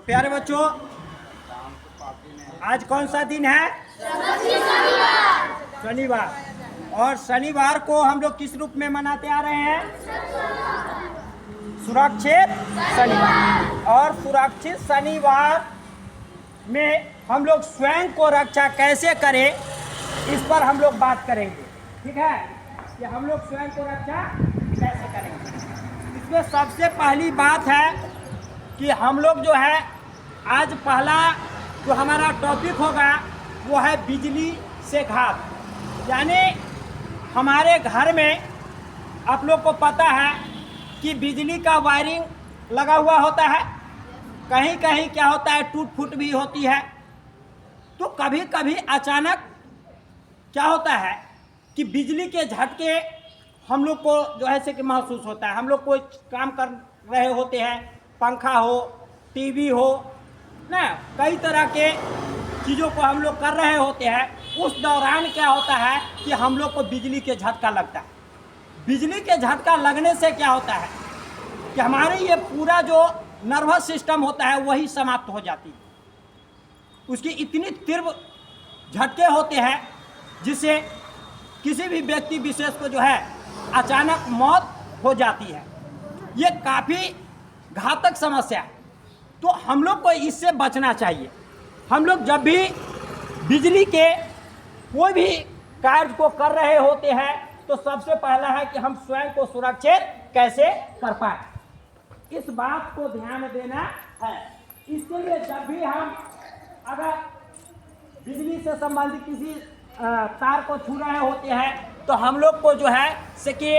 तो प्यारे बच्चों, आज कौन सा दिन है? शनिवार। और शनिवार को हम लोग किस रूप में मनाते आ रहे हैं? सुरक्षित शनिवार। और सुरक्षित शनिवार में हम लोग स्वयं को रक्षा कैसे करें, इस पर हम लोग बात करेंगे। ठीक है कि हम लोग स्वयं को रक्षा कैसे करेंगे। इसमें सबसे पहली बात है कि हम लोग जो है, आज पहला जो हमारा टॉपिक होगा वो है बिजली से घात। यानी हमारे घर में आप लोग को पता है कि बिजली का वायरिंग लगा हुआ होता है, कहीं कहीं क्या होता है टूट फूट भी होती है। तो कभी कभी अचानक क्या होता है कि बिजली के झटके हम लोग को जो है से कि महसूस होता है। हम लोग कोई काम कर रहे होते हैं, पंखा हो, टीवी हो ना, कई तरह के चीज़ों को हम लोग कर रहे होते हैं। उस दौरान क्या होता है कि हम लोग को बिजली के झटका लगता है। बिजली के झटका लगने से क्या होता है कि हमारे ये पूरा जो नर्वस सिस्टम होता है वही समाप्त हो जाती है। उसकी इतनी तीव्र झटके होते हैं जिससे किसी भी व्यक्ति विशेष को जो है अचानक मौत हो जाती है। ये काफ़ी घातक समस्या है। तो हम लोग को इससे बचना चाहिए। हम लोग जब भी बिजली के कोई भी कार्य को कर रहे होते हैं तो सबसे पहला है कि हम स्वयं को सुरक्षित कैसे कर पाए, इस बात को ध्यान देना है। इसके लिए जब भी हम अगर बिजली से संबंधित किसी तार को छू रहे होते हैं तो हम लोग को जो है से कि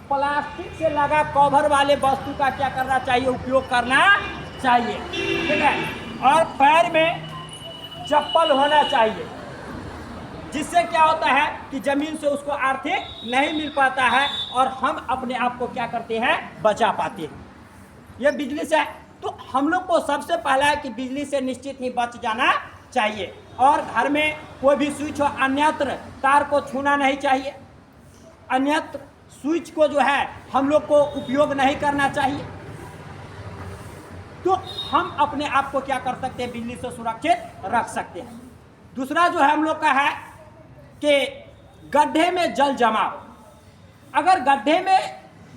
प्लास्टिक से लगा कवर वाले वस्तु का क्या करना चाहिए, उपयोग करना चाहिए। ठीक है। और पैर में चप्पल होना चाहिए, जिससे क्या होता है कि जमीन से उसको आर्थिक नहीं मिल पाता है और हम अपने आप को क्या करते हैं, बचा पाते हैं। ये बिजली से तो हम लोग को सबसे पहला है कि बिजली से निश्चित ही बच जाना चाहिए। और घर में कोई भी स्विच हो, अन्यत्र तार को छूना नहीं चाहिए, अन्यत्र स्विच को जो है हम लोग को उपयोग नहीं करना चाहिए। तो हम अपने आप को क्या कर सकते हैं, बिजली से सुरक्षित रख सकते हैं। दूसरा जो है हम लोग का है कि गड्ढे में जल जमाव। अगर गड्ढे में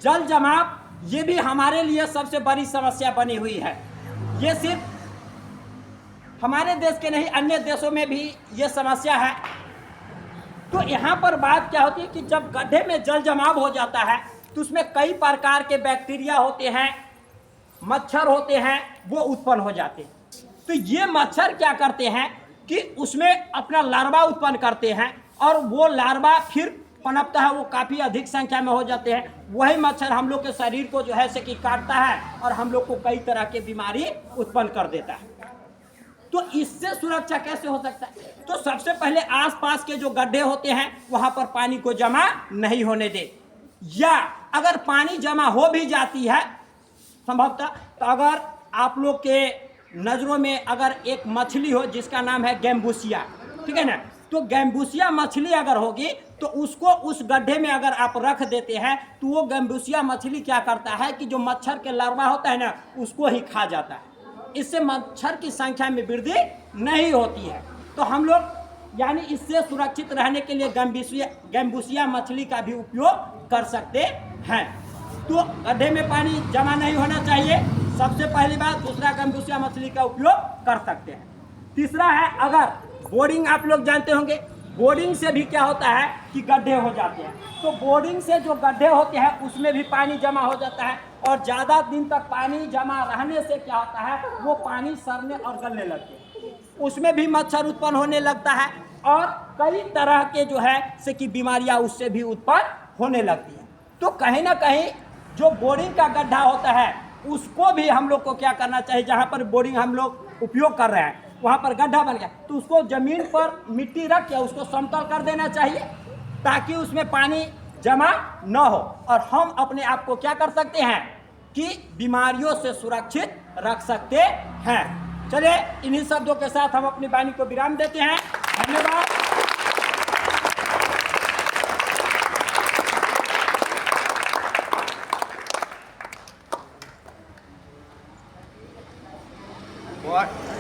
जल जमाव, ये भी हमारे लिए सबसे बड़ी समस्या बनी हुई है। ये सिर्फ हमारे देश के नहीं, अन्य देशों में भी ये समस्या है। तो यहाँ पर बात क्या होती है कि जब गड्ढे में जल जमाव हो जाता है तो उसमें कई प्रकार के बैक्टीरिया होते हैं, मच्छर होते हैं, वो उत्पन्न हो जाते हैं। तो ये मच्छर क्या करते हैं कि उसमें अपना लार्वा उत्पन्न करते हैं और वो लार्वा फिर पनपता है, वो काफ़ी अधिक संख्या में हो जाते हैं। वही मच्छर हम लोग के शरीर को जो है से कि काटता है और हम लोग को कई तरह के बीमारी उत्पन्न कर देता है। तो इससे सुरक्षा कैसे हो सकता है? तो सबसे पहले आसपास के जो गड्ढे होते हैं वहाँ पर पानी को जमा नहीं होने दे, या अगर पानी जमा हो भी जाती है संभवतः, तो अगर आप लोग के नज़रों में अगर एक मछली हो जिसका नाम है गैम्बूसिया, ठीक है ना, तो गैम्बूसिया मछली अगर होगी तो उसको उस गड्ढे में अगर आप रख देते हैं तो वो गैम्बूसिया मछली क्या करता है कि जो मच्छर के लार्वा होता है ना, उसको ही खा जाता है। इससे मच्छर की संख्या में वृद्धि नहीं होती है। तो हम लोग यानी इससे सुरक्षित रहने के लिए गैम्बूसिया मछली का भी उपयोग कर सकते हैं। तो गड्ढे में पानी जमा नहीं होना चाहिए, सबसे पहली बात। दूसरा, गैम्बूसिया मछली का उपयोग कर सकते हैं। तीसरा है, अगर बोरिंग, आप लोग जानते होंगे बोरिंग से भी क्या होता है कि गड्ढे हो जाते हैं। तो बोरिंग से जो गड्ढे होते हैं उसमें भी पानी जमा हो जाता है और ज़्यादा दिन तक पानी जमा रहने से क्या होता है, वो पानी सड़ने और गलने लगते हैं, उसमें भी मच्छर उत्पन्न होने लगता है और कई तरह के जो है से कि बीमारियां उससे भी उत्पन्न होने लगती हैं। तो कहीं ना कहीं जो बोरिंग का गड्ढा होता है उसको भी हम लोग को क्या करना चाहिए, जहाँ पर बोरिंग हम लोग उपयोग कर रहे हैं वहाँ पर गड्ढा बन गया तो उसको जमीन पर मिट्टी रख के उसको समतल कर देना चाहिए ताकि उसमें पानी जमा न हो और हम अपने आप को क्या कर सकते हैं कि बीमारियों से सुरक्षित रख सकते हैं। चलिए, इन्हीं शब्दों के साथ हम अपनी वाणी को विराम देते हैं। धन्यवाद। What?